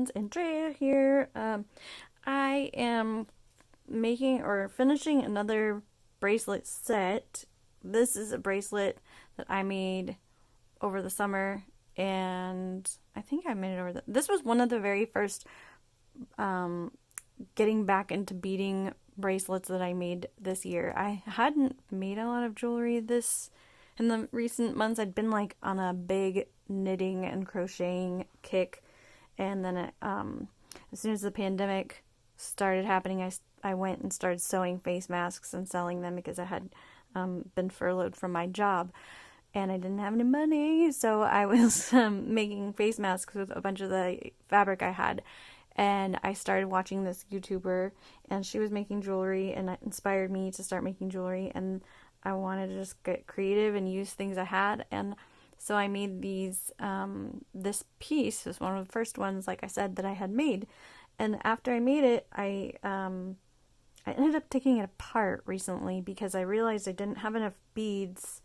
friends, Andrea here. I am making or finishing another bracelet set. This is a bracelet that I made over the summer, and I think I made it this was one of the very first um, getting back into beading bracelets that I made this year. I hadn't made a lot of jewelry this in the recent months. I'd been like on a big knitting and crocheting kick, and then as soon as the pandemic started happening, I went and started sewing face masks and selling them because I had been furloughed from my job and I didn't have any money, so I was making face masks with a bunch of the fabric I had. And I started watching this YouTuber, and she was making jewelry, and it inspired me to start making jewelry. And I wanted to just get creative and use things I had. And so I made this piece was one of the first ones, like I said, that I had made. And after I made it, I ended up taking it apart recently because I realized I didn't have enough beads,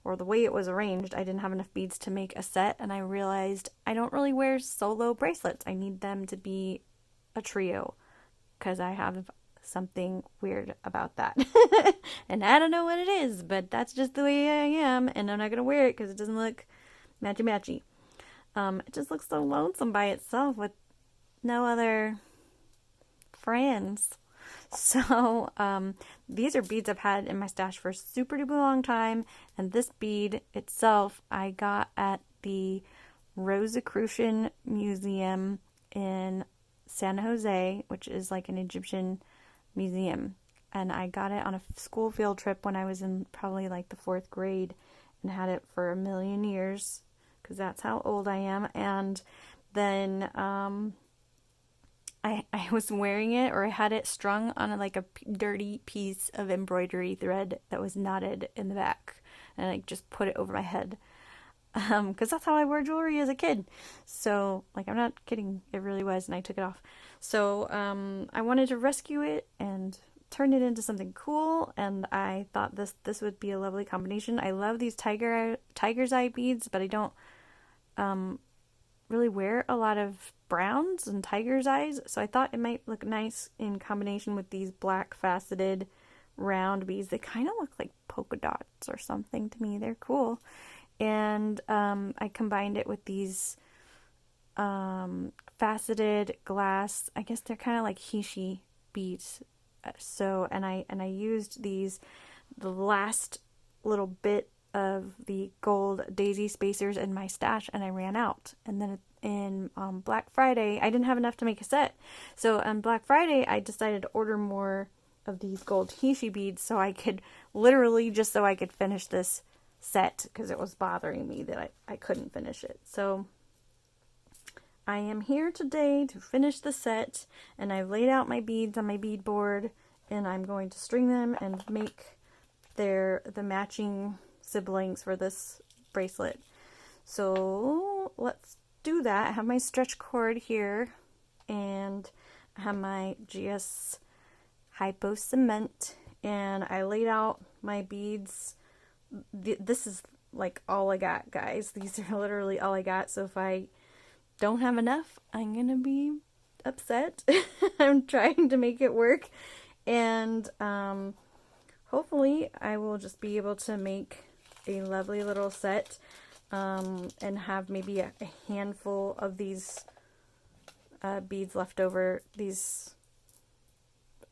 or the way it was arranged, I didn't have enough beads to make a set, and I realized I don't really wear solo bracelets. I need them to be a trio because I have something weird about that. And I don't know what it is, but that's just the way I am, and I'm not going to wear it because it doesn't look matchy-matchy. It just looks so lonesome by itself with no other friends. So, these are beads I've had in my stash for a super duper long time, and this bead itself I got at the Rosicrucian Museum in San Jose, which is like an Egyptian museum. And I got it on a school field trip when I was in probably like the 4th grade and had it for a million years because that's how old I am. And then, I was wearing it, or I had it strung on like a dirty piece of embroidery thread that was knotted in the back, and I just put it over my head because that's how I wore jewelry as a kid. So, like, I'm not kidding, it really was, and I took it off. So I wanted to rescue it and turn it into something cool, and I thought this would be a lovely combination. I love these tiger's eye beads, but I don't really wear a lot of browns and tiger's eyes, so I thought it might look nice in combination with these black faceted round beads. They kind of look like polka dots or something to me. They're cool. And I combined it with these faceted glass. I guess they're kind of like heishi beads. So and I used the last little bit of the gold daisy spacers in my stash, and I ran out. And then in Black Friday, I didn't have enough to make a set. So on Black Friday, I decided to order more of these gold heishi beads so I could just so I could finish this set because it was bothering me that I couldn't finish it. So I am here today to finish the set, and I've laid out my beads on my bead board, and I'm going to string them and make the matching siblings for this bracelet. So let's do that. I have my stretch cord here, and I have my GS Hypo Cement, and I laid out my beads. This is like all I got, guys. These are literally all I got, so if I don't have enough, I'm gonna be upset. I'm trying to make it work, and hopefully I will just be able to make a lovely little set and have maybe a handful of these beads left over, these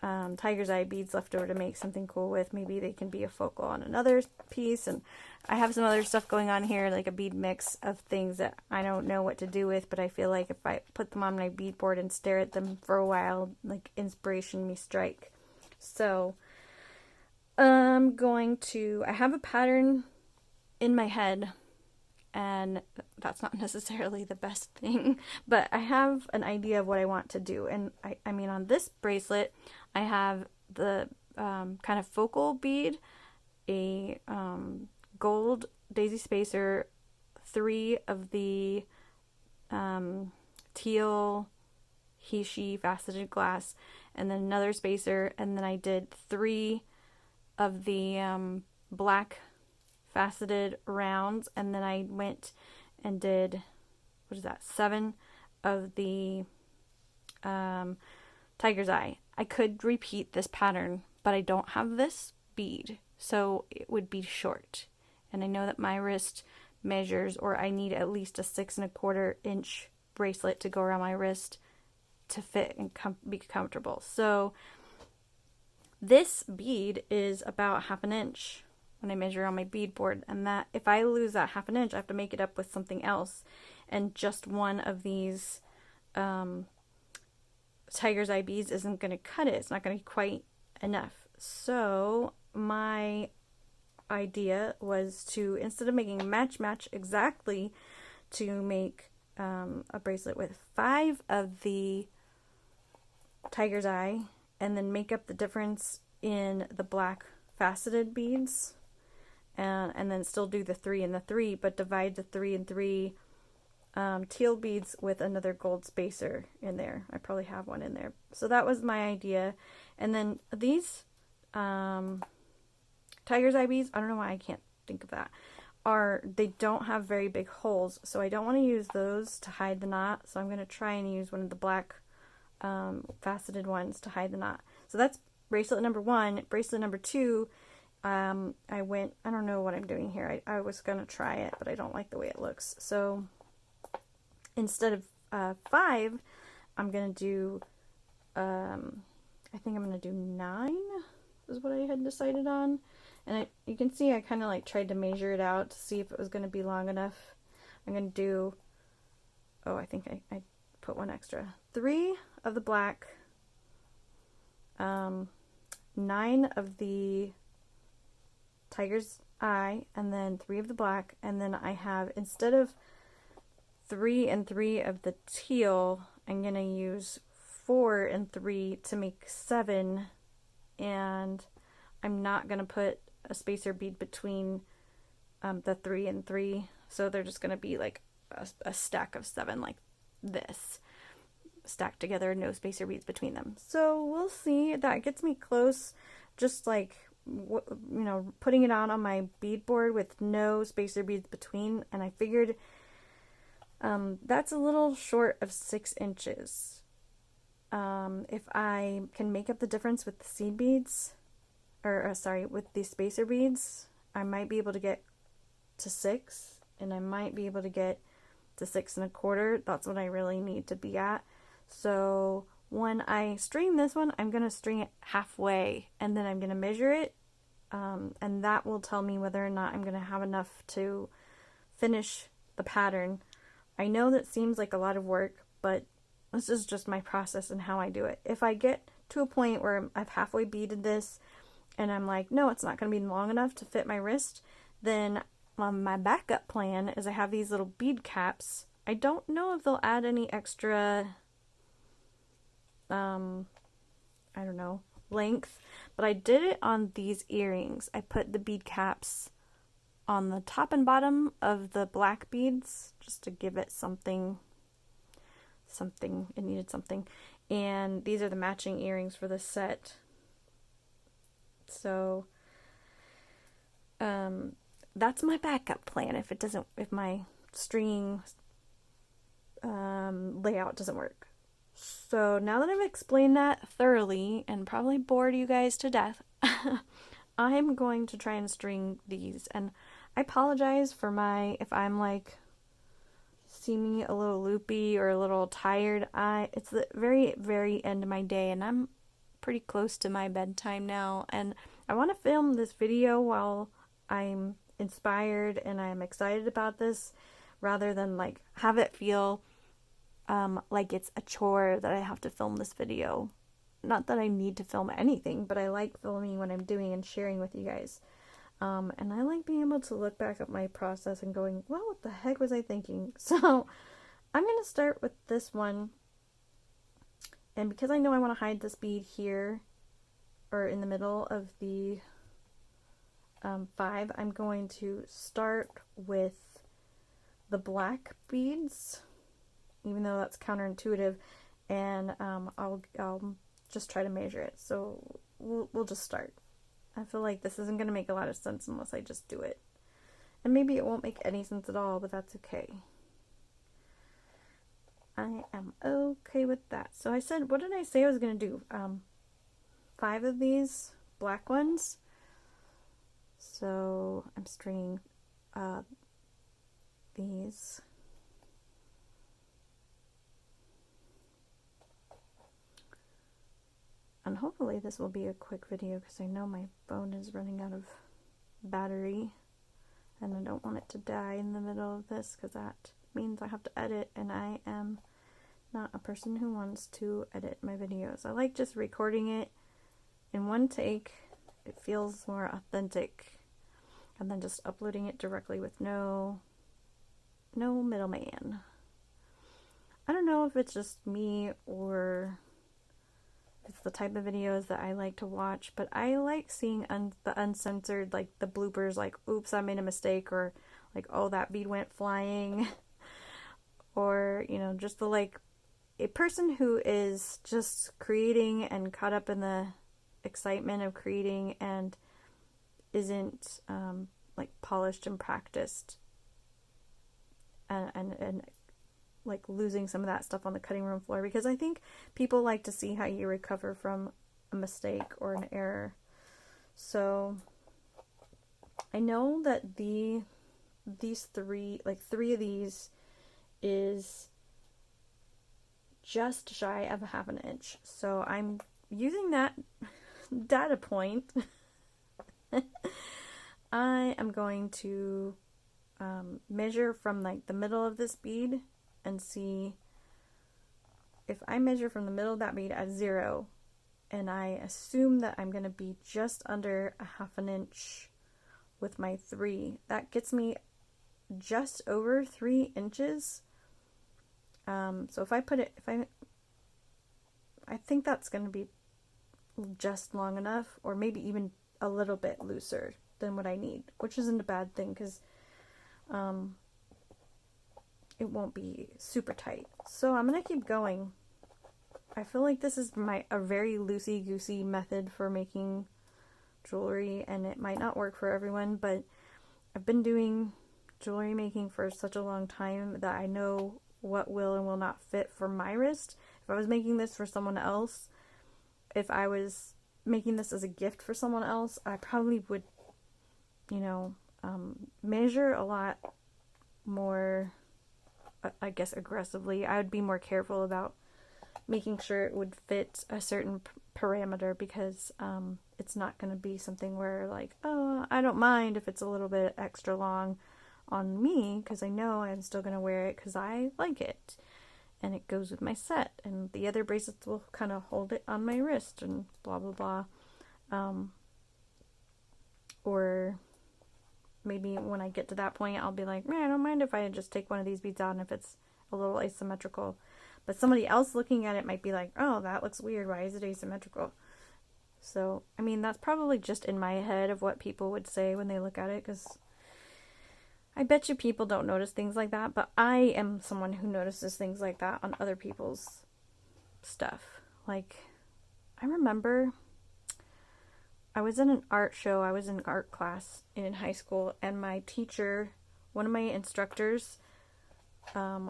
tiger's eye beads left over to make something cool with. Maybe they can be a focal on another piece, and I have some other stuff going on here, like a bead mix of things that I don't know what to do with, but I feel like if I put them on my bead board and stare at them for a while, like inspiration may strike. So I have a pattern in my head, and that's not necessarily the best thing, but I have an idea of what I want to do. And I mean, on this bracelet, I have the kind of focal bead, a gold daisy spacer, 3 of the teal heishi faceted glass, and then another spacer, and then I did 3 of the black faceted rounds, and then I went and did, 7 of the tiger's eye. I could repeat this pattern, but I don't have this bead, so it would be short. And I know that my wrist measures, or I need at least a 6¼ inch bracelet to go around my wrist to fit and be comfortable. So this bead is about 1/2 inch when I measure on my bead board, and that if I lose that 1/2 inch, I have to make it up with something else, and just one of these tiger's eye beads isn't going to cut it. It's not going to be quite enough. So my idea was to, instead of making a match exactly, to make a bracelet with 5 of the tiger's eye, and then make up the difference in the black faceted beads, and then still do the 3 and the 3, but divide the 3 and 3 teal beads with another gold spacer in there. I probably have one in there. So that was my idea. And then these tiger's eye beads, I don't know why I can't think of that, they don't have very big holes, so I don't want to use those to hide the knot, so I'm going to try and use one of the black faceted ones to hide the knot. So that's bracelet number 1. Bracelet number 2, I don't know what I'm doing here. I was going to try it, but I don't like the way it looks. So instead of 5, I'm going to do, I think I'm going to do 9 is what I had decided on. And you can see I kind of like tried to measure it out to see if it was going to be long enough. I'm going to do, oh, I think I put one extra. 3 of the black, 9 of the tiger's eye, and then 3 of the black, and then I have, instead of 3 and 3 of the teal, I'm going to use 4 and 3 to make 7, and I'm not going to put a spacer bead between the 3 and 3, so they're just going to be like a stack of 7 like this, stacked together, no spacer beads between them. So we'll see. That gets me close, just like, you know, putting it on my bead board with no spacer beads between, and I figured that's a little short of 6 inches. If I can make up the difference with the seed beads, or sorry, with the spacer beads, I might be able to get to 6, and I might be able to get to 6¼ That's what I really need to be at. So when I string this one, I'm going to string it halfway, and then I'm going to measure it, and that will tell me whether or not I'm going to have enough to finish the pattern. I know that seems like a lot of work, but this is just my process and how I do it. If I get to a point where I've halfway beaded this, and I'm like, no, it's not going to be long enough to fit my wrist, then my backup plan is I have these little bead caps. I don't know if they'll add any extra, I don't know, length, but I did it on these earrings. I put the bead caps on the top and bottom of the black beads just to give it something, it needed something. And these are the matching earrings for this set. So that's my backup plan if my stringing layout doesn't work. So now that I've explained that thoroughly and probably bored you guys to death, I'm going to try and string these. And I apologize for if I'm like, see me a little loopy or a little tired. It's the very, very end of my day, and I'm pretty close to my bedtime now, and I want to film this video while I'm inspired and I'm excited about this, rather than like have it feel like it's a chore that I have to film this video. Not that I need to film anything, but I like filming what I'm doing and sharing with you guys. And I like being able to look back at my process and going, well, what the heck was I thinking? So I'm going to start with this one. And because I know I want to hide this bead here, or in the middle of the 5, I'm going to start with the black beads, even though that's counterintuitive, and I'll just try to measure it. So we'll just start. I feel like this isn't going to make a lot of sense unless I just do it. And maybe it won't make any sense at all, but that's okay. I am okay with that. So I said, what did I say I was going to do? 5 of these black ones. So I'm stringing these. And hopefully this will be a quick video because I know my phone is running out of battery and I don't want it to die in the middle of this because that means I have to edit, and I am not a person who wants to edit my videos. I like just recording it in one take. It feels more authentic, and then just uploading it directly with no middleman. I don't know if it's just me or it's the type of videos that I like to watch, but I like seeing the uncensored, like the bloopers, like, oops, I made a mistake, or like, oh, that bead went flying, or, you know, just the, like, a person who is just creating and caught up in the excitement of creating and isn't, like, polished and practiced, and like losing some of that stuff on the cutting room floor, because I think people like to see how you recover from a mistake or an error. So I know that these three of these is just shy of a ½ an inch. So I'm using that data point. I am going to measure from like the middle of this bead and see if I measure from the middle of that bead at 0, and I assume that I'm going to be just under a ½ an inch with my 3. That gets me just over 3 inches. So if I put it, I think that's going to be just long enough, or maybe even a little bit looser than what I need, which isn't a bad thing because it won't be super tight. So I'm gonna keep going. I feel like this is a very loosey-goosey method for making jewelry, and it might not work for everyone, but I've been doing jewelry making for such a long time that I know what will and will not fit for my wrist. If I was making this for someone else, if I was making this as a gift for someone else, I probably would, you know, measure a lot more, I guess, aggressively. I would be more careful about making sure it would fit a certain parameter, because it's not going to be something where, like, oh, I don't mind if it's a little bit extra long on me, because I know I'm still going to wear it because I like it and it goes with my set, and the other bracelets will kind of hold it on my wrist and blah blah blah. Or maybe when I get to that point, I'll be like, man, I don't mind if I just take one of these beads out and if it's a little asymmetrical. But somebody else looking at it might be like, oh, that looks weird. Why is it asymmetrical? So, I mean, that's probably just in my head of what people would say when they look at it, because I bet you people don't notice things like that, but I am someone who notices things like that on other people's stuff. Like, I remember I was in an art show, I was in art class in high school, and my teacher, one of my instructors,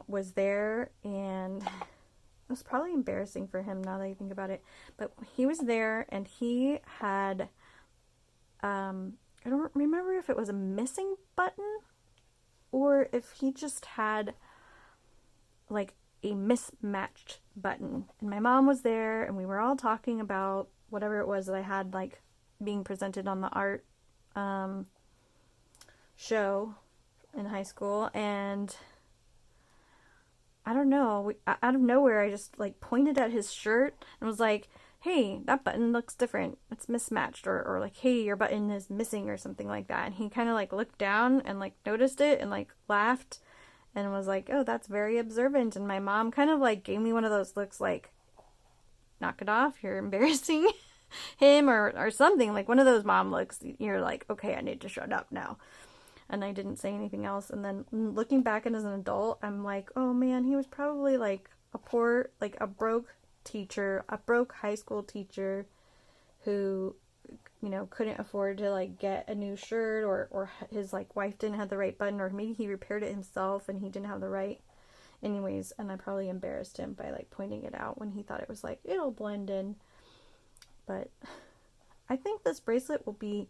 was there, and it was probably embarrassing for him now that I think about it, but he was there, and he had, I don't remember if it was a missing button, or if he just had, like, a mismatched button. And my mom was there, and we were all talking about whatever it was that I had, like, being presented on the art show in high school, and I don't know, out of nowhere, I just, like, pointed at his shirt and was like, hey, that button looks different, it's mismatched, or like, hey, your button is missing, or something like that. And he kind of, like, looked down and, like, noticed it and, like, laughed and was like, oh, that's very observant. And my mom kind of, like, gave me one of those looks like, knock it off, you're embarrassing him, or something, like one of those mom looks. You're like, okay, I need to shut up now. And I didn't say anything else. And then looking back as an adult, I'm like, oh man, he was probably like a poor, like a broke teacher, a broke high school teacher who, you know, couldn't afford to, like, get a new shirt, or his, like, wife didn't have the right button, or maybe he repaired it himself and he didn't have the right anyways, and I probably embarrassed him by like pointing it out when he thought it was like, it'll blend in. But I think this bracelet will be,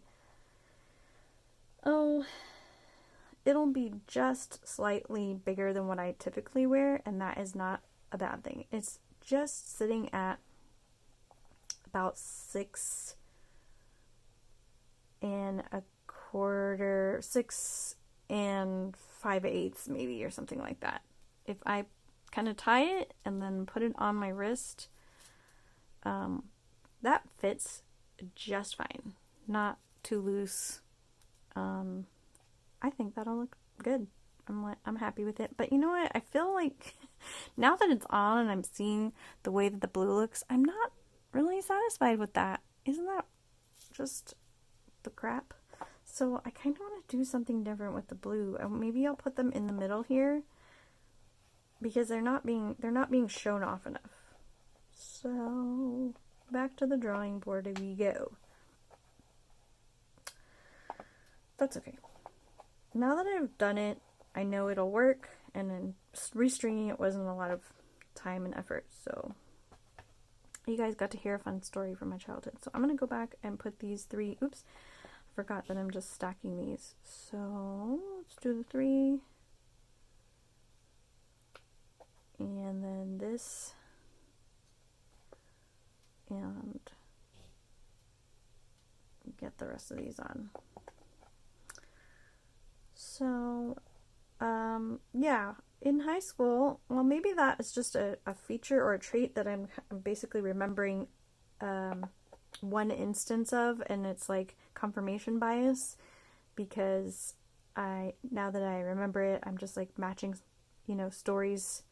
oh, it'll be just slightly bigger than what I typically wear, and that is not a bad thing. It's just sitting at about 6 1/4, 6 5/8 maybe, or something like that. If I kind of tie it and then put it on my wrist, that fits just fine. Not too loose. I think that'll look good. I'm happy with it. But you know what? I feel like now that it's on and I'm seeing the way that the blue looks, I'm not really satisfied with that. Isn't that just the crap? So I kind of want to do something different with the blue. Maybe I'll put them in the middle here because they're not being shown off enough. So back to the drawing board we go. That's okay. Now that I've done it, I know it'll work, and then restringing it wasn't a lot of time and effort, so you guys got to hear a fun story from my childhood. So I'm going to go back and put these 3, oops, I forgot that I'm just stacking these. So let's do the 3, and then this, and get the rest of these on. So, yeah, in high school, well, maybe that is just a feature or a trait that I'm basically remembering one instance of, and it's like confirmation bias, because now that I remember it, I'm just like matching, stories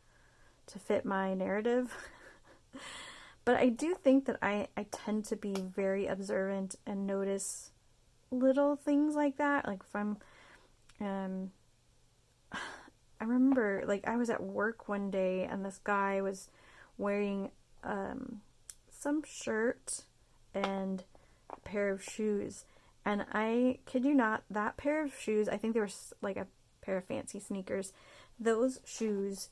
to fit my narrative. But I do think that I tend to be very observant and notice little things like that. Like if I'm I remember, like, I was at work one day and this guy was wearing some shirt and a pair of shoes, and I kid you not, that pair of shoes, I think they were like a pair of fancy sneakers, those shoes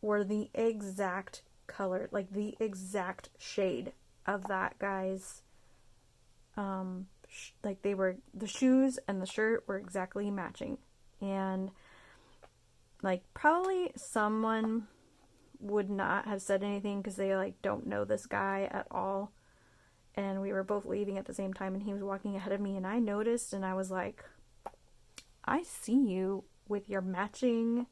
were the exact color, like the exact shade of that guy's, like they were, the shoes and the shirt were exactly matching. And like probably someone would not have said anything because they like don't know this guy at all, and we were both leaving at the same time and he was walking ahead of me, and I noticed, and I was like, I see you with your matching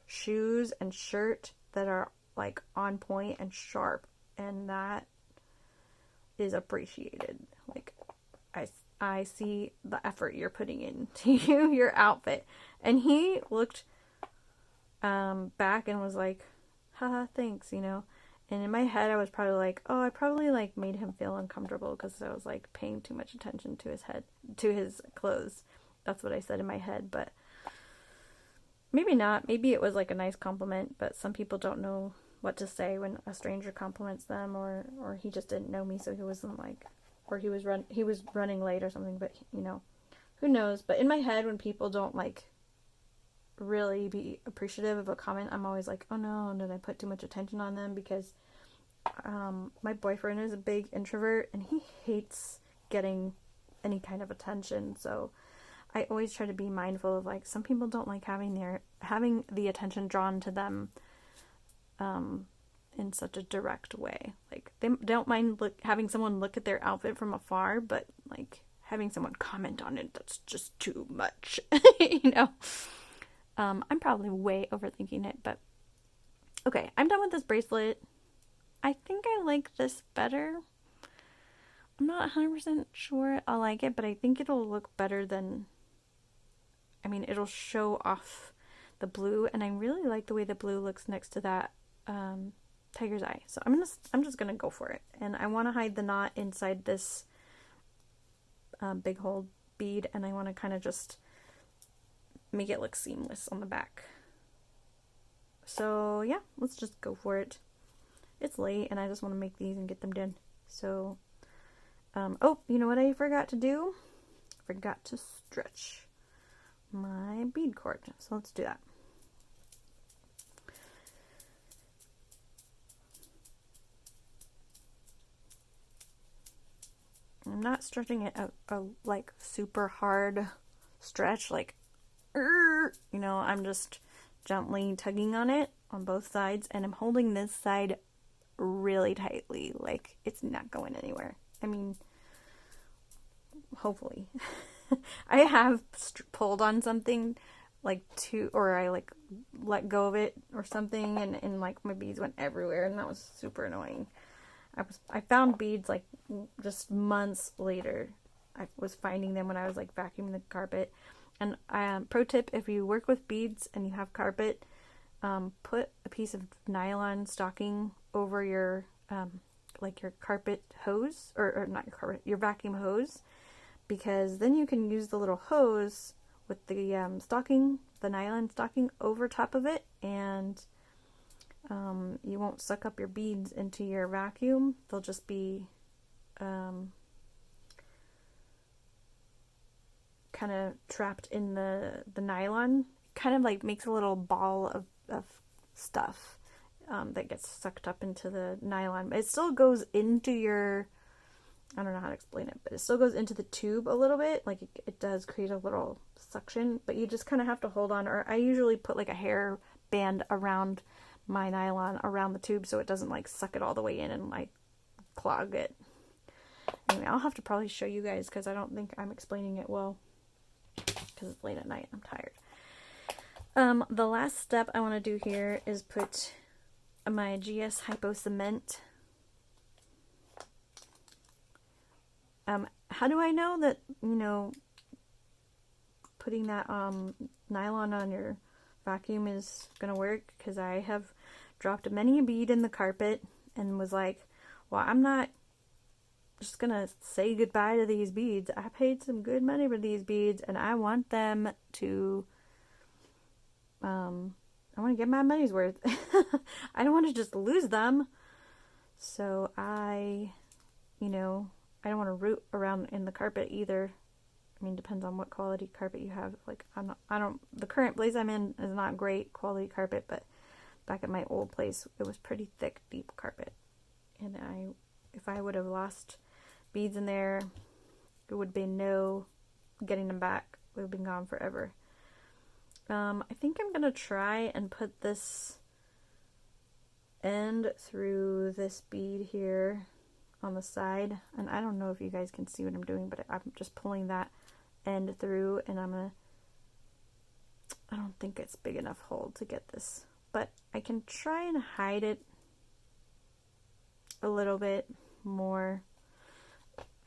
shoes and shirt that are like on point and sharp, and that is appreciated. Like I see the effort you're putting into your outfit. And he looked back and was like, haha, thanks, And in my head I was probably like, oh, I probably like made him feel uncomfortable because I was like paying too much attention to his clothes. That's what I said in my head, but maybe not. Maybe it was like a nice compliment, but some people don't know what to say when a stranger compliments them, or he just didn't know me, so he wasn't like, or he was running late or something, but who knows. But in my head, when people don't like really be appreciative of a comment, I'm always like, oh no, did I put too much attention on them? Because my boyfriend is a big introvert and he hates getting any kind of attention, so I always try to be mindful of like, some people don't like having the attention drawn to them in such a direct way. Like they don't mind having someone look at their outfit from afar, but like having someone comment on it, that's just too much. I'm probably way overthinking it, but okay, I'm done with this bracelet. I think I like this better. I'm not 100% sure I like it, but I think it'll look better than, it'll show off the blue, and I really like the way the blue looks next to that tiger's eye. So I'm just gonna go for it, and I want to hide the knot inside this big hole bead, and I want to kind of just make it look seamless on the back. So yeah, let's just go for it. It's late and I just want to make these and get them done. So oh, you know what I forgot to do? Forgot to stretch my bead cord. So let's do that. I'm not stretching it a like super hard stretch, like, you know, I'm just gently tugging on it on both sides, and I'm holding this side really tightly, like it's not going anywhere. I mean, hopefully. I have pulled on something like or I like let go of it or something, and like my beads went everywhere, and that was super annoying. I found beads like just months later. I was finding them when I was like vacuuming the carpet. And pro tip, if you work with beads and you have carpet, put a piece of nylon stocking over your like your carpet hose, or not your carpet, your vacuum hose, because then you can use the little hose with the stocking, the nylon stocking over top of it, and you won't suck up your beads into your vacuum. They'll just be kind of trapped in the nylon. Kind of like makes a little ball of stuff that gets sucked up into the nylon. It still goes into your, I don't know how to explain it, but it still goes into the tube a little bit. Like it does create a little suction, but you just kind of have to hold on. Or I usually put like a hair band around my nylon around the tube so it doesn't like suck it all the way in and like clog it. Anyway, I'll have to probably show you guys because I don't think I'm explaining it well because it's late at night. I'm tired. The last step I want to do here is put my GS Hypo Cement. How do I know that, you know, putting that nylon on your vacuum is gonna work? Because I have dropped many a bead in the carpet and was like, well, I'm not just gonna say goodbye to these beads. I paid some good money for these beads and I want them to I want to get my money's worth. I don't want to just lose them. So you know, I don't want to root around in the carpet either. I mean, depends on what quality carpet you have. Like, the current place I'm in is not great quality carpet, but back at my old place, it was pretty thick, deep carpet. And if I would have lost beads in there, it would have been no getting them back. It would have been gone forever. I think I'm going to try and put this end through this bead here on the side. And I don't know if you guys can see what I'm doing, but I'm just pulling that end through, and I don't think it's big enough hold to get this, but I can try and hide it a little bit more.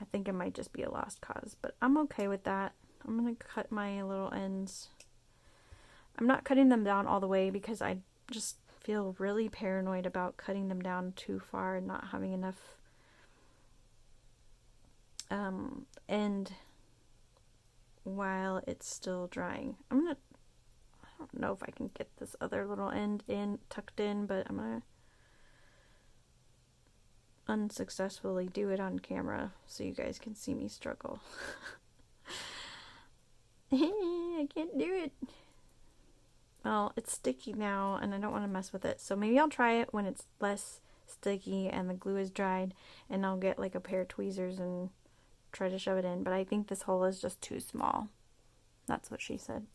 I think it might just be a lost cause, but I'm okay with that. I'm going to cut my little ends. I'm not cutting them down all the way because I just feel really paranoid about cutting them down too far and not having enough end while it's still drying. I don't know if I can get this other little end tucked in, but I'm gonna unsuccessfully do it on camera so you guys can see me struggle. I can't do it. Well, it's sticky now and I don't want to mess with it, so maybe I'll try it when it's less sticky and the glue is dried, and I'll get like a pair of tweezers and try to shove it in, but I think this hole is just too small. That's what she said.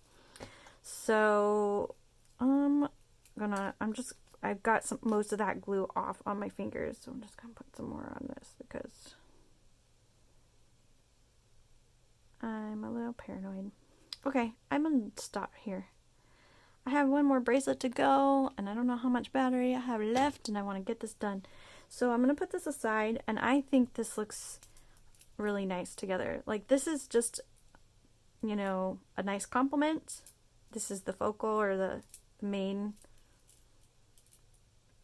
So I've got most of that glue off on my fingers, so I'm just gonna put some more on this because I'm a little paranoid. Okay, I'm gonna stop here. I have one more bracelet to go, and I don't know how much battery I have left, and I want to get this done. So I'm gonna put this aside, and I think this looks really nice together. Like, this is just, you know, a nice compliment. This is the focal or the main.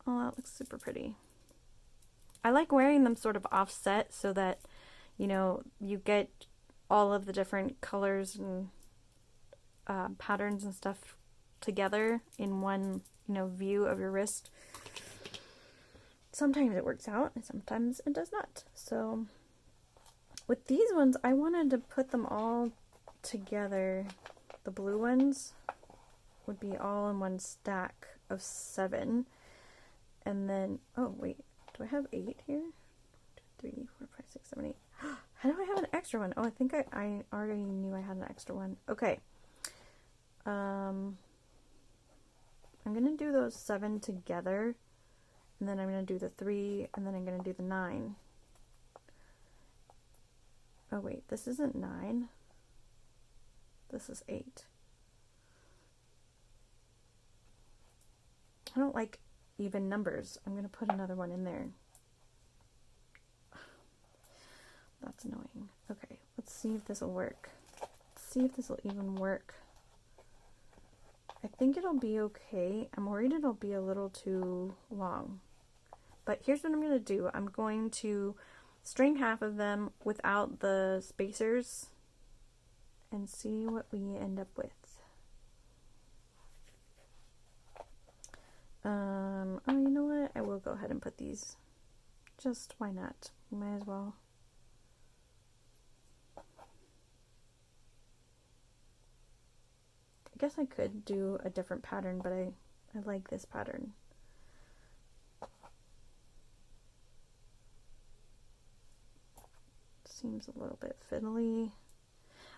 Oh, that looks super pretty. I like wearing them sort of offset so that, you know, you get all of the different colors and patterns and stuff together in one, you know, view of your wrist. Sometimes it works out and sometimes it does not. So with these ones, I wanted to put them all together. The blue ones would be all in one stack of 7. And then, oh wait, do I have 8 here? 1, 2, 3, 4, 5, 6, 7, 8. How do I have an extra one? Oh, I think I already knew I had an extra one. Okay. I'm gonna do those 7 together, and then I'm gonna do the 3, and then I'm gonna do the 9. Oh wait, this isn't 9. This is 8. I don't like even numbers. I'm gonna put another one in there. That's annoying. Okay, let's see if this will work. Let's see if this will even work. I think it'll be okay. I'm worried it'll be a little too long. But here's what I'm going to do. I'm going to string half of them without the spacers and see what we end up with. Oh, you know what? I will go ahead and put these. Just why not? Might as well. I guess I could do a different pattern, but I like this pattern. Seems a little bit fiddly.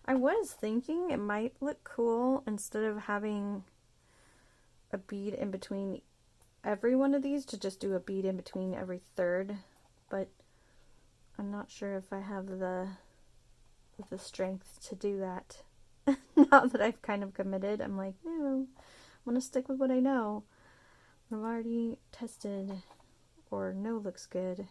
I was thinking it might look cool instead of having a bead in between every one of these to just do a bead in between every third, but I'm not sure if I have the strength to do that. Now that I've kind of committed, I'm like, no, I'm gonna stick with what I know. I've already tested or know looks good.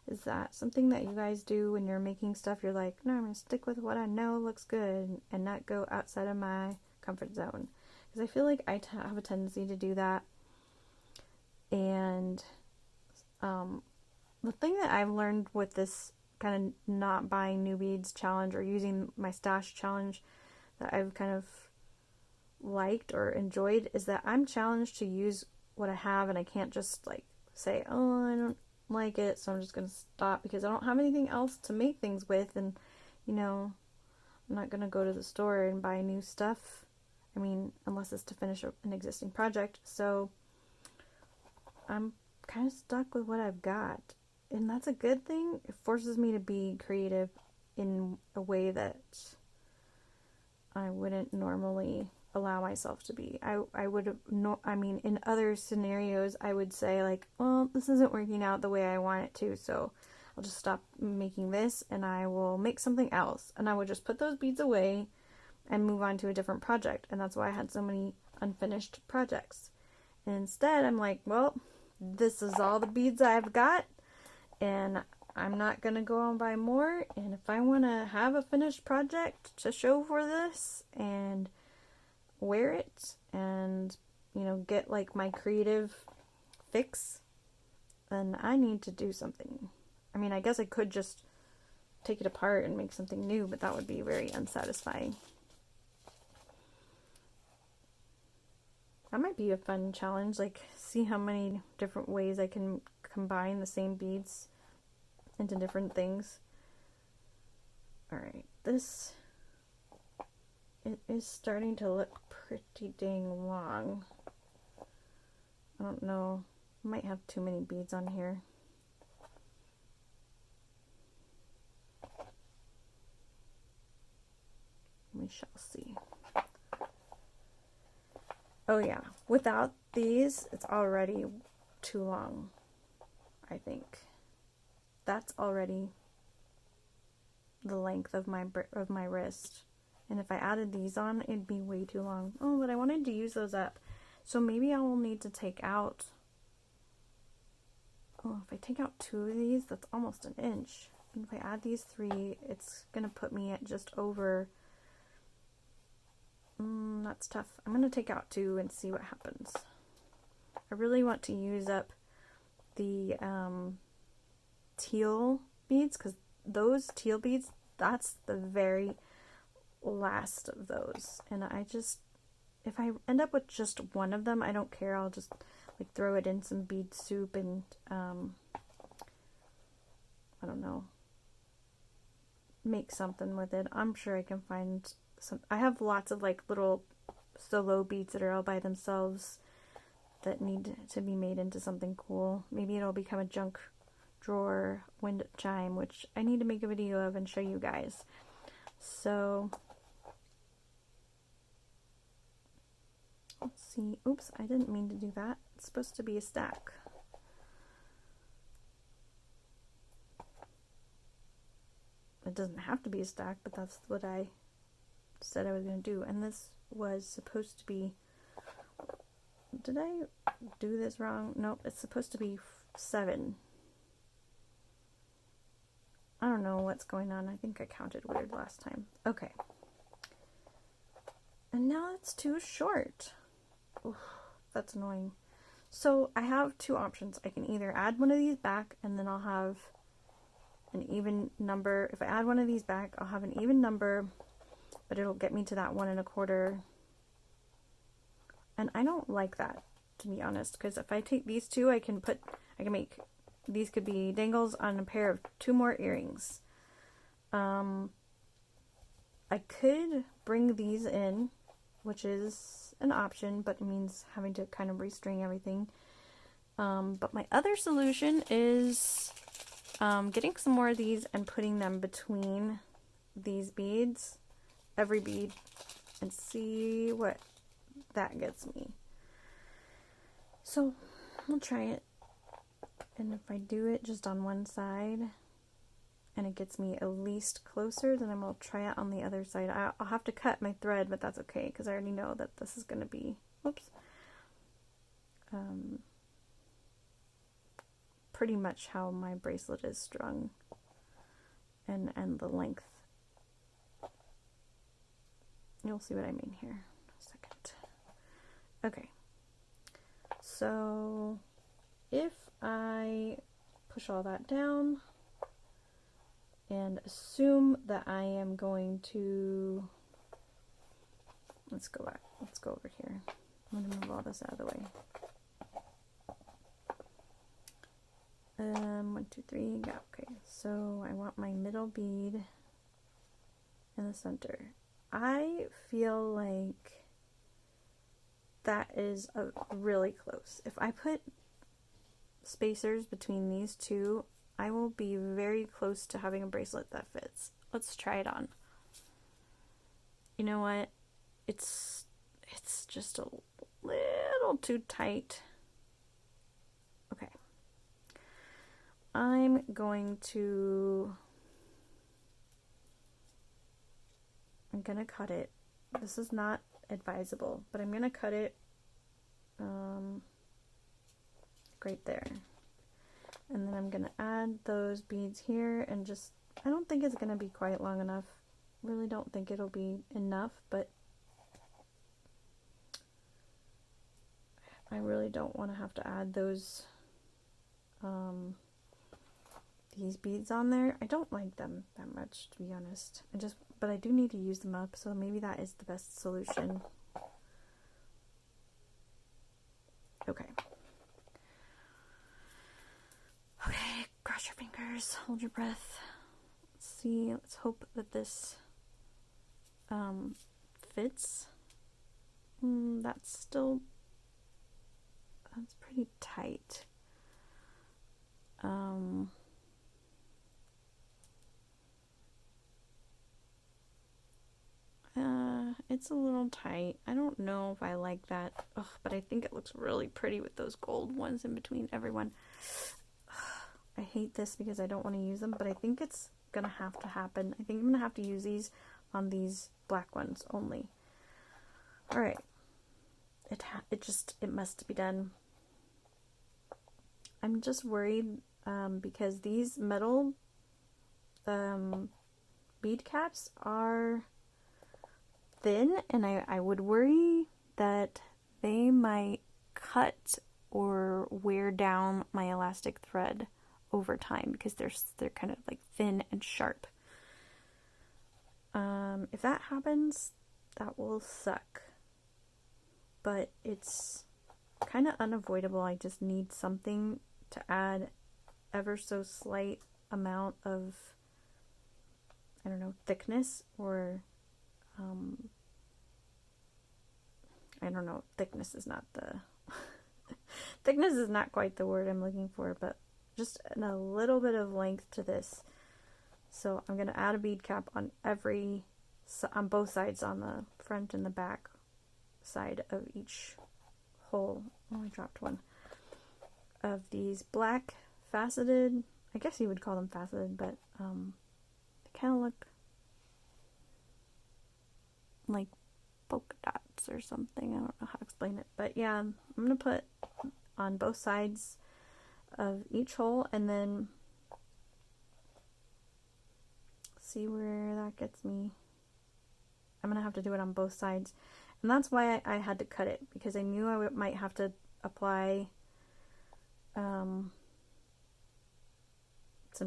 Is that something that you guys do when you're making stuff? You're like, no, I'm gonna stick with what I know looks good and not go outside of my comfort zone. Because I feel like I have a tendency to do that. And the thing that I've learned with this kind of not buying new beads challenge or using my stash challenge that I've kind of liked or enjoyed is that I'm challenged to use what I have, and I can't just like say, oh, I don't like it, so I'm just gonna stop because I don't have anything else to make things with, and you know, I'm not gonna go to the store and buy new stuff. I mean, unless it's to finish an existing project. So I'm kind of stuck with what I've got, and that's a good thing. It forces me to be creative in a way that I wouldn't normally allow myself to be. I would no, I mean, in other scenarios, I would say like, well, this isn't working out the way I want it to, so I'll just stop making this and I will make something else. And I would just put those beads away and move on to a different project. And that's why I had so many unfinished projects. And instead, I'm like, well, this is all the beads I've got, and I'm not going to go and buy more. And if I want to have a finished project to show for this and wear it and, you know, get like my creative fix, then I need to do something. I mean, I guess I could just take it apart and make something new, but that would be very unsatisfying. That might be a fun challenge, like see how many different ways I can combine the same beads into different things. Alright, this, it is starting to look pretty dang long. I don't know, I might have too many beads on here. We shall see. Oh yeah, without these, it's already too long, I think. That's already the length of my wrist. And if I added these on, it'd be way too long. Oh, but I wanted to use those up. So maybe I will need to take out... Oh, if I take out 2 of these, that's almost an inch. And if I add these 3, it's going to put me at just over... that's tough. I'm going to take out 2 and see what happens. I really want to use up the teal beads, because those teal beads, that's the very last of those. And I just, if I end up with just one of them, I don't care. I'll just like throw it in some bead soup and I don't know, make something with it. I'm sure I can find some. I have lots of like little solo beads that are all by themselves that need to be made into something cool. Maybe it'll become a junk drawer wind chime, which I need to make a video of and show you guys. So let's see. Oops, I didn't mean to do that. It's supposed to be a stack. It doesn't have to be a stack, but that's what I said I was going to do. And this was supposed to be... Did I do this wrong? Nope, it's supposed to be 7. I don't know what's going on. I think I counted weird last time. Okay. And now it's too short. Oof, that's annoying. So I have 2 options. I can either add one of these back and then I'll have an even number. If I add one of these back, I'll have an even number, but it'll get me to that 1 1/4. And I don't like that, to be honest, because if I take these 2, I can make, these could be dangles on a pair of 2 more earrings. I could bring these in, which is an option, but it means having to kind of restring everything. But my other solution is getting some more of these and putting them between these beads, every bead, and see what that gets me. So we'll try it, and if I do it just on one side and it gets me at least closer, then I'm going to try it on the other side. I'll have to cut my thread, but that's okay because I already know that this is going to be, whoops, pretty much how my bracelet is strung, and the length. You'll see what I mean here in a second. Okay, so if I push all that down and assume that I am going to, let's go back, let's go over here. I'm going to move all this out of the way. 1, 2, 3, yeah, okay. So I want my middle bead in the center. I feel like that is really close. If I put spacers between these 2, I will be very close to having a bracelet that fits. Let's try it on. You know what? It's just a little too tight. Okay. I'm gonna cut it. This is not advisable, but I'm gonna cut it right there. And then I'm gonna add those beads here and just, I don't think it's gonna be quite long enough. Really don't think it'll be enough, but I really don't want to have to add those these beads on there. I don't like them that much, to be honest. But I do need to use them up, so maybe that is the best solution. Okay. Okay, cross your fingers, hold your breath. Let's see, let's hope that this fits. That's pretty tight. It's a little tight. I don't know if I like that. Ugh, but I think it looks really pretty with those gold ones in between everyone. I hate this because I don't want to use them, but I think it's gonna have to happen. I think I'm gonna have to use these on these black ones only. Alright. It must be done. I'm just worried because these metal bead caps are thin, and I would worry that they might cut or wear down my elastic thread over time because they're kind of like thin and sharp. If that happens, that will suck. But it's kind of unavoidable. I just need something to add ever so slight amount of, I don't know, thickness, or I don't know, thickness is not the thickness is not quite the word I'm looking for, but just a little bit of length to this. So I'm going to add a bead cap on on both sides, on the front and the back side of each hole. Oh, I dropped one. Of these black faceted, I guess you would call them faceted, but they kind of look like polka dots or something. I don't know how to explain it. But yeah, I'm going to put on both sides of each hole and then see where that gets me. I'm going to have to do it on both sides. And that's why I had to cut it, because I knew I might have to apply some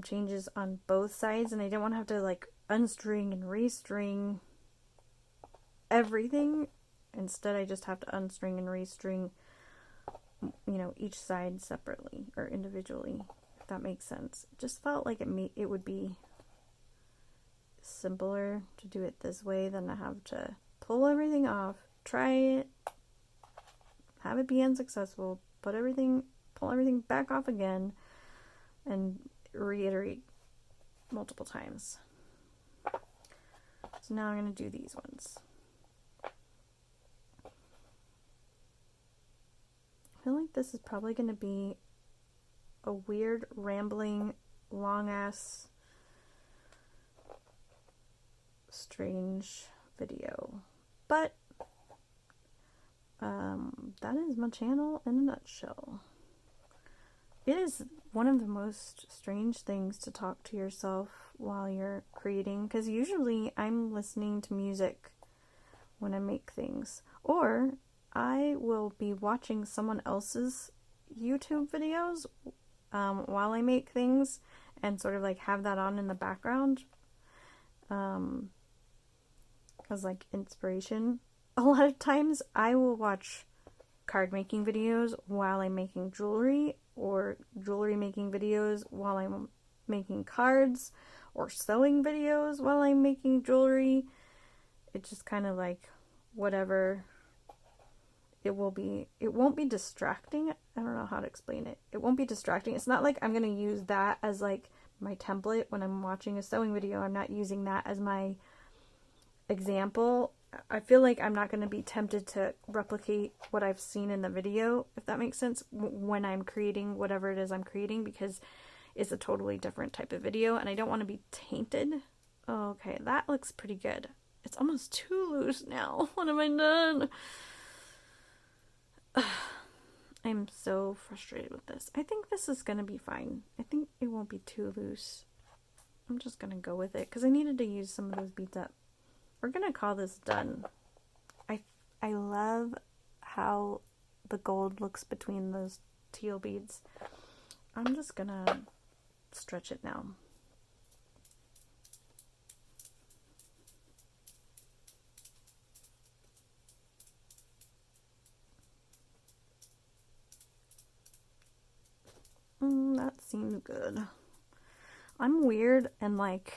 changes on both sides, and I didn't want to have to like unstring and restring everything. Instead, I just have to unstring and restring, you know, each side separately or individually, if that makes sense. It just felt like it would be simpler to do it this way than to have to pull everything off, try it, have it be unsuccessful, pull everything back off again, and reiterate multiple times. So now I'm going to do these ones. I feel like this is probably going to be a weird, rambling, long-ass, strange video. But that is my channel in a nutshell. It is one of the most strange things to talk to yourself while you're creating, because usually I'm listening to music when I make things, or I will be watching someone else's YouTube videos while I make things and sort of like have that on in the background as like inspiration. A lot of times I will watch card making videos while I'm making jewelry, or jewelry making videos while I'm making cards, or sewing videos while I'm making jewelry. It's just kind of like whatever it won't be distracting. I don't know how to explain it. It won't be distracting. It's not like I'm going to use that as like my template when I'm watching a sewing video. I'm not using that as my example. I feel like I'm not going to be tempted to replicate what I've seen in the video, if that makes sense, when I'm creating whatever it is I'm creating, because it's a totally different type of video and I don't want to be tainted. Okay, that looks pretty good. It's almost too loose now. What have I done? I'm so frustrated with this. I think this is going to be fine. I think it won't be too loose. I'm just going to go with it because I needed to use some of those beads up. We're going to call this done. I love how the gold looks between those teal beads. I'm just going to stretch it now. That seems good. I'm weird and like,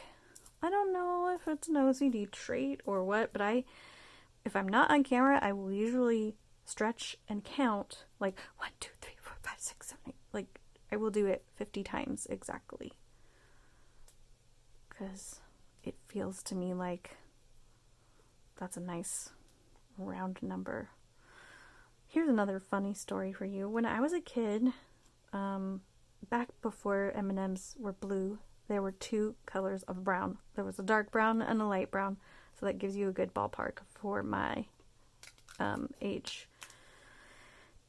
I don't know if it's an OCD trait or what, but if I'm not on camera, I will usually stretch and count like 1, 2, 3, 4, 5, 6, 7, 8. Like I will do it 50 times exactly. Because it feels to me like that's a nice round number. Here's another funny story for you. When I was a kid, back before M&Ms were blue, there were two colors of brown. There was a dark brown and a light brown, so that gives you a good ballpark for my age.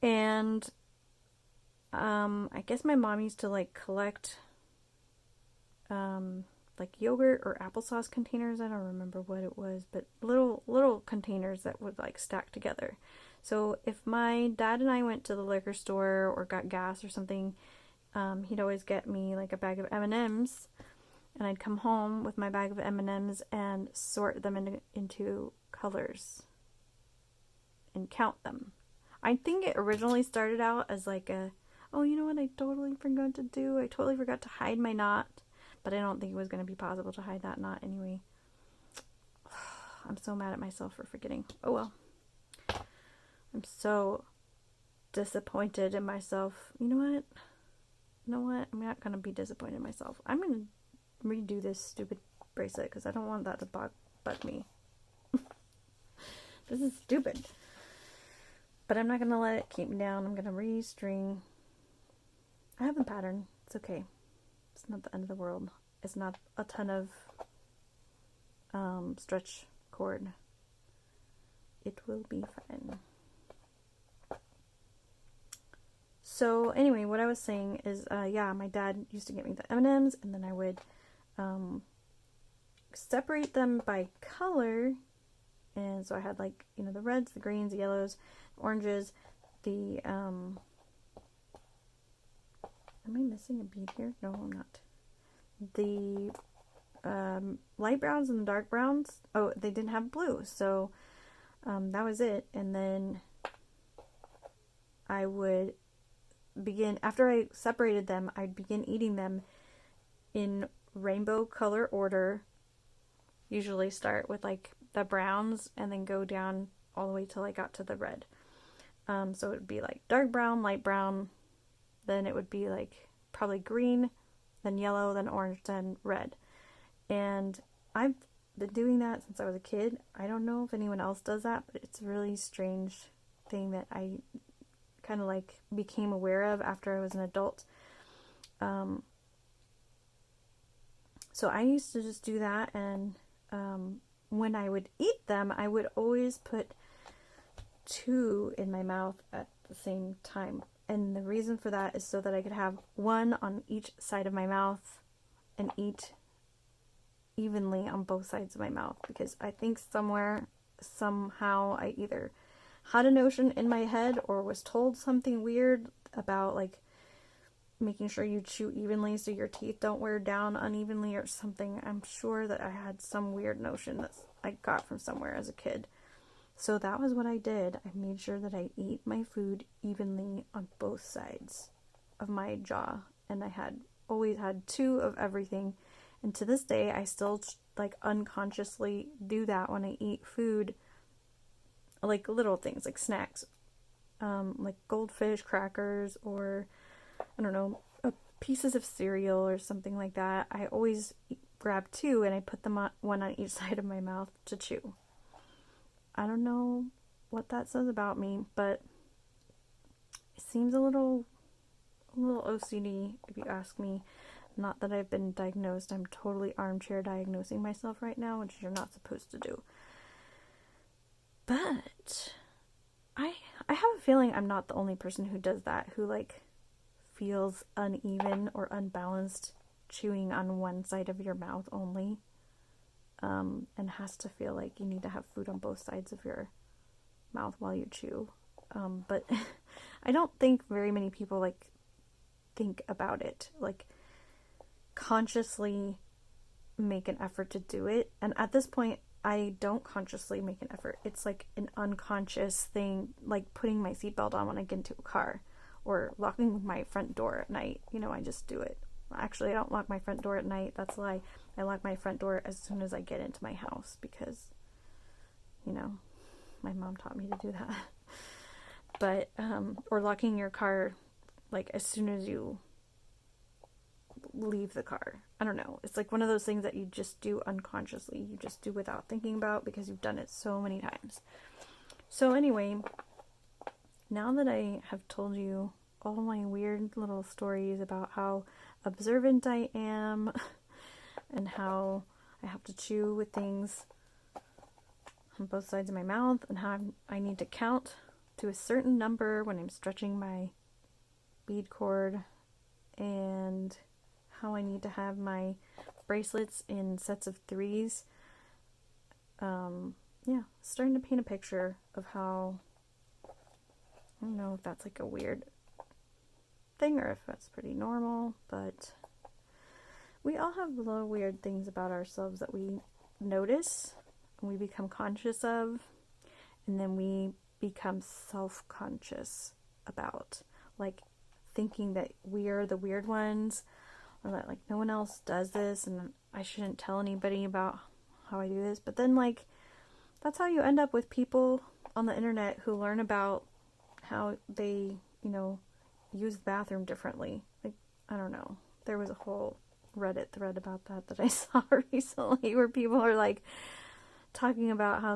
And I guess my mom used to like collect like yogurt or applesauce containers. I don't remember what it was, but little containers that would like stack together. So if my dad and I went to the liquor store or got gas or something, he'd always get me like a bag of M&Ms, and I'd come home with my bag of M&Ms and sort them into colors and count them. I think it originally started out as like oh, you know what I totally forgot to do? I totally forgot to hide my knot, but I don't think it was going to be possible to hide that knot anyway. I'm so mad at myself for forgetting. Oh well. I'm so disappointed in myself. You know what? you know what? I'm not going to be disappointed in myself. I'm going to redo this stupid bracelet because I don't want that to bug me. This is stupid. But I'm not going to let it keep me down. I'm going to restring. I have the pattern. It's okay. It's not the end of the world. It's not a ton of stretch cord. It will be fine. So anyway, what I was saying is, yeah, my dad used to get me the M&Ms, and then I would separate them by color. And so I had, like, you know, the reds, the greens, the yellows, the oranges, the, am I missing a bead here? No, I'm not. The light browns and the dark browns. Oh, they didn't have blue, so that was it. And then I would begin, after I separated them, I'd begin eating them in rainbow color order. Usually start with, like, the browns and then go down all the way till I got to the red. So it would be like dark brown, light brown, then it would be like probably green, then yellow, then orange, then red. And I've been doing that since I was a kid. I don't know if anyone else does that, but it's a really strange thing that I kind of like became aware of after I was an adult. So I used to just do that, and when I would eat them, I would always put 2 in my mouth at the same time. And the reason for that is so that I could have 1 on each side of my mouth and eat evenly on both sides of my mouth. Because I think somehow, I either had a notion in my head or was told something weird about, like, making sure you chew evenly so your teeth don't wear down unevenly or something. I'm sure that I had some weird notion that I got from somewhere as a kid. So that was what I did. I made sure that I ate my food evenly on both sides of my jaw. And I always had 2 of everything. And to this day, I still, like, unconsciously do that when I eat food. Like little things, like snacks. Like goldfish crackers, or I don't know, pieces of cereal or something like that. I always grab 2 and I put them on, 1 on each side of my mouth to chew. I don't know what that says about me, but it seems a little OCD if you ask me. Not that I've been diagnosed. I'm totally armchair diagnosing myself right now, which you're not supposed to do. But I have a feeling I'm not the only person who does that, who, like, feels uneven or unbalanced chewing on one side of your mouth only, and has to feel like you need to have food on both sides of your mouth while you chew. But I don't think very many people, like, think about it, like, consciously make an effort to do it. And at this point, I don't consciously make an effort. It's like an unconscious thing, like putting my seatbelt on when I get into a car, or locking my front door at night. You know, I just do it. Actually, I don't lock my front door at night. That's a lie. I lock my front door as soon as I get into my house because, you know, my mom taught me to do that. But, or locking your car, like, as soon as you leave the car. I don't know. It's like one of those things that you just do unconsciously. You just do without thinking about because you've done it so many times. So anyway, now that I have told you all my weird little stories about how observant I am and how I have to chew with things on both sides of my mouth, and how I need to count to a certain number when I'm stretching my bead cord, and how I need to have my bracelets in sets of 3s. Yeah, starting to paint a picture of how, I don't know if that's like a weird thing or if that's pretty normal, but we all have little weird things about ourselves that we notice and we become conscious of, and then we become self-conscious about, like, thinking that we are the weird ones, or that, like, no one else does this and I shouldn't tell anybody about how I do this. But then, like, that's how you end up with people on the internet who learn about how they, you know, use the bathroom differently. Like, I don't know. There was a whole Reddit thread about that I saw recently where people are like talking about how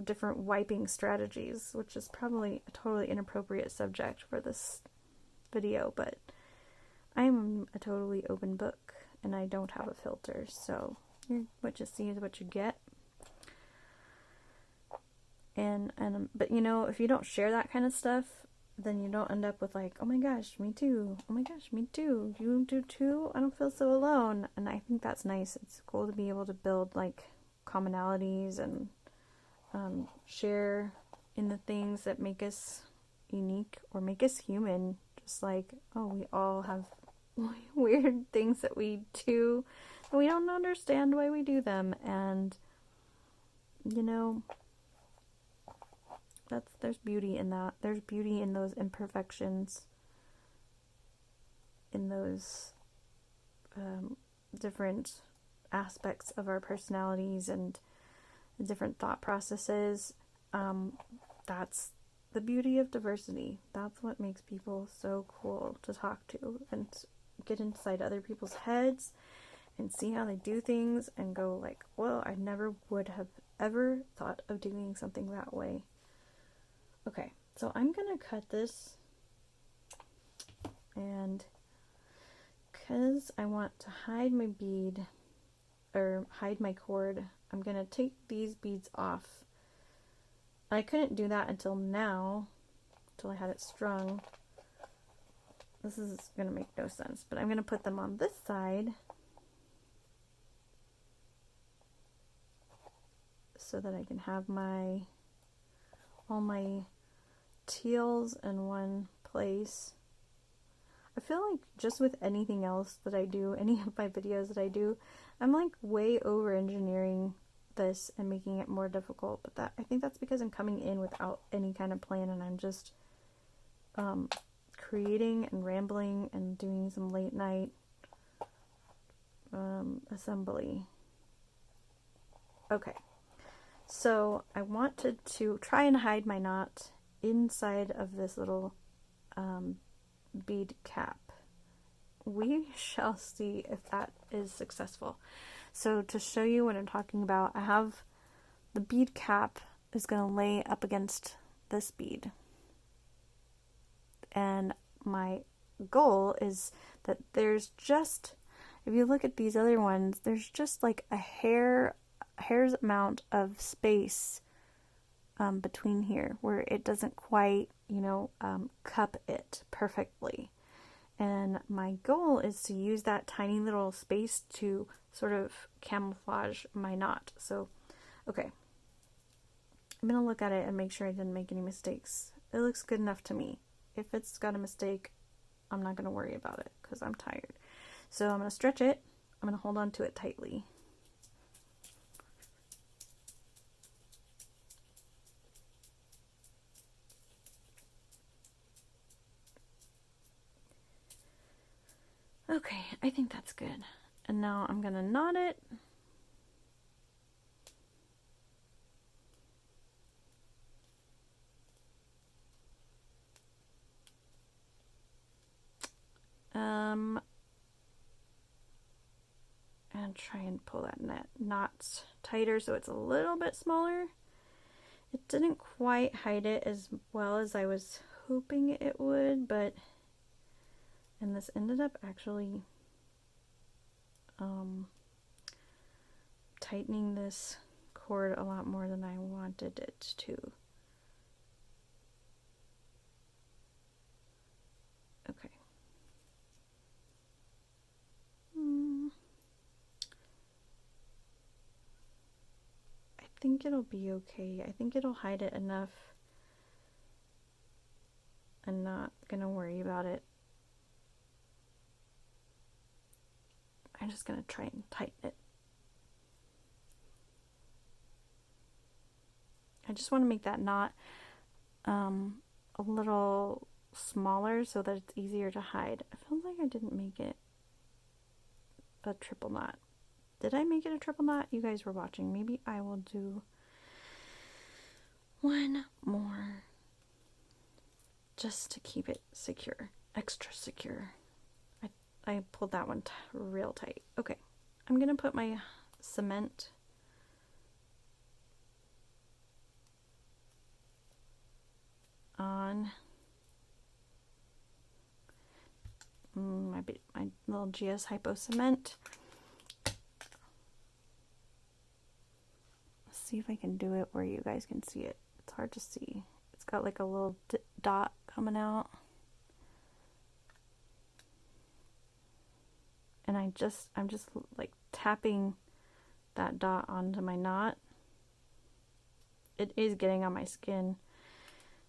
different wiping strategies, which is probably a totally inappropriate subject for this video, but I'm a totally open book and I don't have a filter, so what you see is what you get. But you know, if you don't share that kind of stuff, then you don't end up with like, oh my gosh, me too. Oh my gosh, me too. You do too? I don't feel so alone. And I think that's nice. It's cool to be able to build like commonalities and share in the things that make us unique or make us human. Just like, oh, we all have weird things that we do and we don't understand why we do them. And, you know, there's beauty in that. There's beauty in those imperfections, in those different aspects of our personalities and different thought processes. That's the beauty of diversity. That's what makes people so cool to talk to and get inside other people's heads and see how they do things and go like, well, I never would have ever thought of doing something that way. Okay, so I'm gonna cut this, and because I want to hide my bead, or hide my cord, I'm gonna take these beads off. I couldn't do that until now, until I had it strung. This is gonna make no sense, but I'm gonna put them on this side so that I can have all my teals in one place. I feel like just with anything else that I do, any of my videos that I do, I'm like way over engineering this and making it more difficult, but I think that's because I'm coming in without any kind of plan and I'm just creating and rambling and doing some late night assembly. Okay, so I wanted to try and hide my knot inside of this little bead cap. We shall see if that is successful. So to show you what I'm talking about, I have the bead cap is going to lay up against this bead. And my goal is that there's just, if you look at these other ones, there's just like a hair's amount of space between here where it doesn't quite, cup it perfectly. And my goal is to use that tiny little space to sort of camouflage my knot. So, okay. I'm going to look at it and make sure I didn't make any mistakes. It looks good enough to me. If it's got a mistake, I'm not going to worry about it because I'm tired. So I'm going to stretch it. I'm going to hold on to it tightly. Okay, I think that's good. And now I'm going to knot it. And try and pull that knot tighter so it's a little bit smaller. It didn't quite hide it as well as I was hoping it would, and this ended up actually tightening this cord a lot more than I wanted it to. Okay. I think it'll be okay. I think it'll hide it enough. I'm not gonna worry about it. I'm just gonna try and tighten it. I just want to make that knot a little smaller so that it's easier to hide. I feel like I didn't make it a triple knot. Did I make it a triple knot? You guys were watching. Maybe I will do one more just to keep it secure, extra secure. I I pulled that one real tight. Okay, I'm gonna put my cement on my little GS Hypo cement. Let's see if I can do it where you guys can see it. It's hard to see. It's got like a little dot coming out. And I'm just like tapping that dot onto my knot. It is getting on my skin,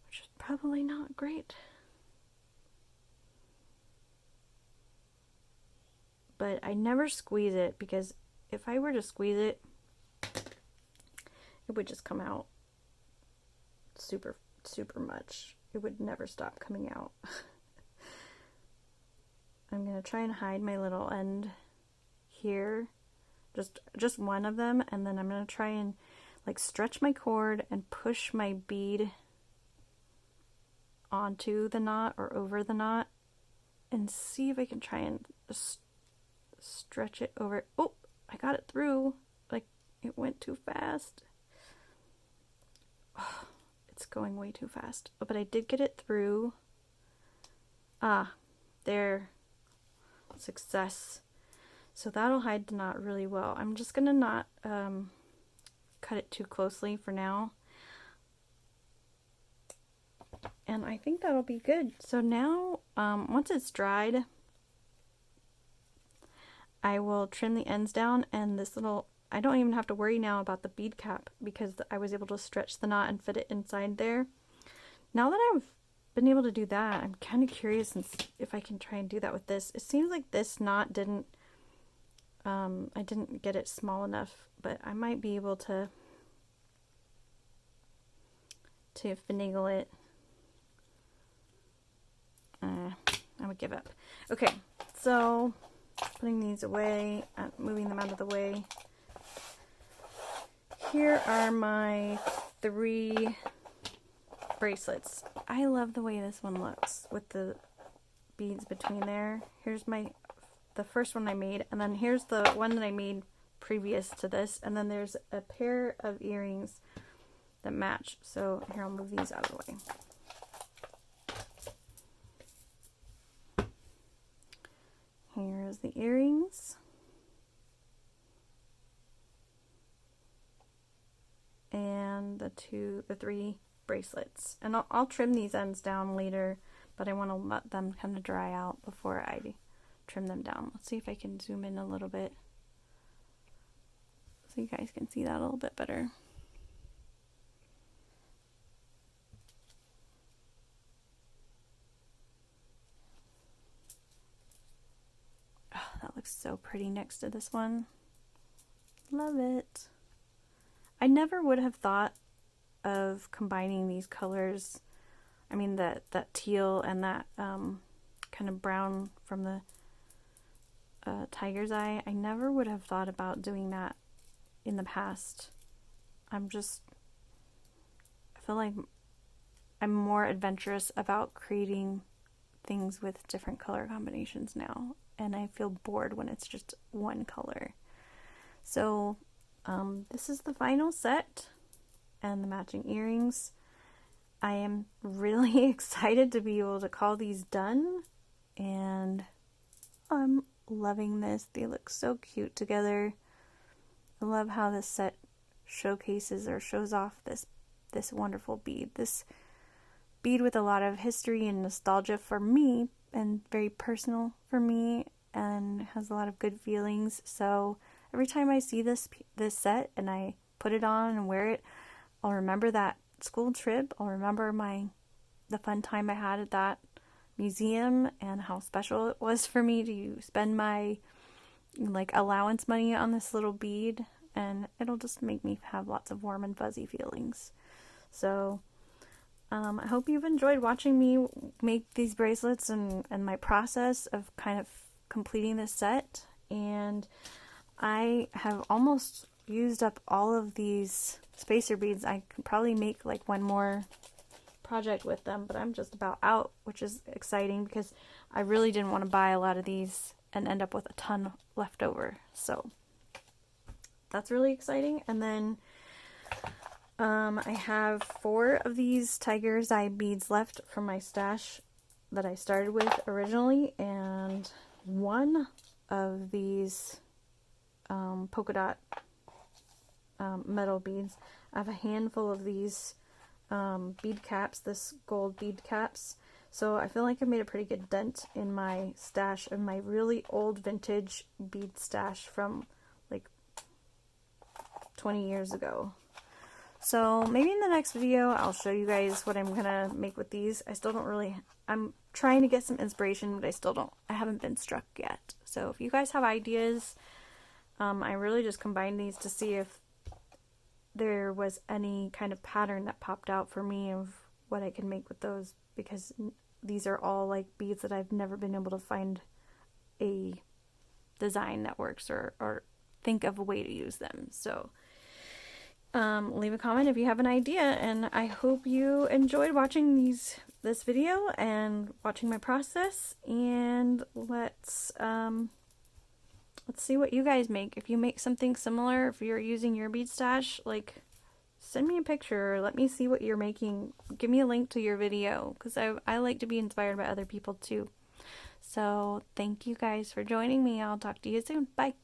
which is probably not great. But I never squeeze it, because if I were to squeeze it, it would just come out super much. It would never stop coming out. I'm gonna try and hide my little end here, just one of them, and then I'm gonna try and like stretch my cord and push my bead onto the knot or over the knot, and see if I can try and stretch it over. Oh, I got it through. Like, it went too fast. Oh, it's going way too fast. Oh, but I did get it through. Ah, there. Success. So that'll hide the knot really well. I'm just gonna not cut it too closely for now. And I think that'll be good. So now, once it's dried, I will trim the ends down, and this little, I don't even have to worry now about the bead cap, because I was able to stretch the knot and fit it inside there. Now that I've been able to do that, I'm kind of curious if I can try and do that with this. It seems like this knot didn't, I didn't get it small enough, but I might be able to finagle it. I would give up. Okay, so putting these away, moving them out of the way. Here are my 3 bracelets. I love the way this one looks with the beads between there. Here's the first one I made, and then here's the one that I made previous to this, and then there's a pair of earrings that match. So here, I'll move these out of the way. Here's the earrings. And the 3 bracelets. And I'll trim these ends down later, but I want to let them kind of dry out before I trim them down. Let's see if I can zoom in a little bit so you guys can see that a little bit better. Oh, that looks so pretty next to this one. Love it. I never would have thought of combining these colors. I mean, that teal and that kind of brown from the tiger's eye. I never would have thought about doing that in the past. I feel like I'm more adventurous about creating things with different color combinations now, and I feel bored when it's just one color. So this is the final set and the matching earrings. I am really excited to be able to call these done, and I'm loving this. They look so cute together. I love how this set showcases or shows off this wonderful bead. This bead with a lot of history and nostalgia for me, and very personal for me, and has a lot of good feelings. So every time I see this set and I put it on and wear it, I'll remember that school trip. I'll remember the fun time I had at that museum and how special it was for me to spend my allowance money on this little bead, and it'll just make me have lots of warm and fuzzy feelings. So I hope you've enjoyed watching me make these bracelets and my process of kind of completing this set. And I have almost used up all of these spacer beads. I could probably make like one more project with them, but I'm just about out, which is exciting because I really didn't want to buy a lot of these and end up with a ton left over. So that's really exciting. And then I have 4 of these tiger's eye beads left from my stash that I started with originally, and 1 of these polka dot metal beads. I have a handful of these bead caps, this gold bead caps. So I feel like I made a pretty good dent in my stash of my really old vintage bead stash from like 20 years ago. So maybe in the next video I'll show you guys what I'm gonna make with these. I still don't really, I'm trying to get some inspiration, but I haven't been struck yet. So if you guys have ideas, I really just combined these to see if there was any kind of pattern that popped out for me of what I can make with those, because these are all like beads that I've never been able to find a design that works or think of a way to use them. So leave a comment if you have an idea, and I hope you enjoyed watching this video and watching my process, and let's see what you guys make. If you make something similar, if you're using your bead stash, like send me a picture or let me see what you're making. Give me a link to your video, because I like to be inspired by other people too. So thank you guys for joining me. I'll talk to you soon. Bye.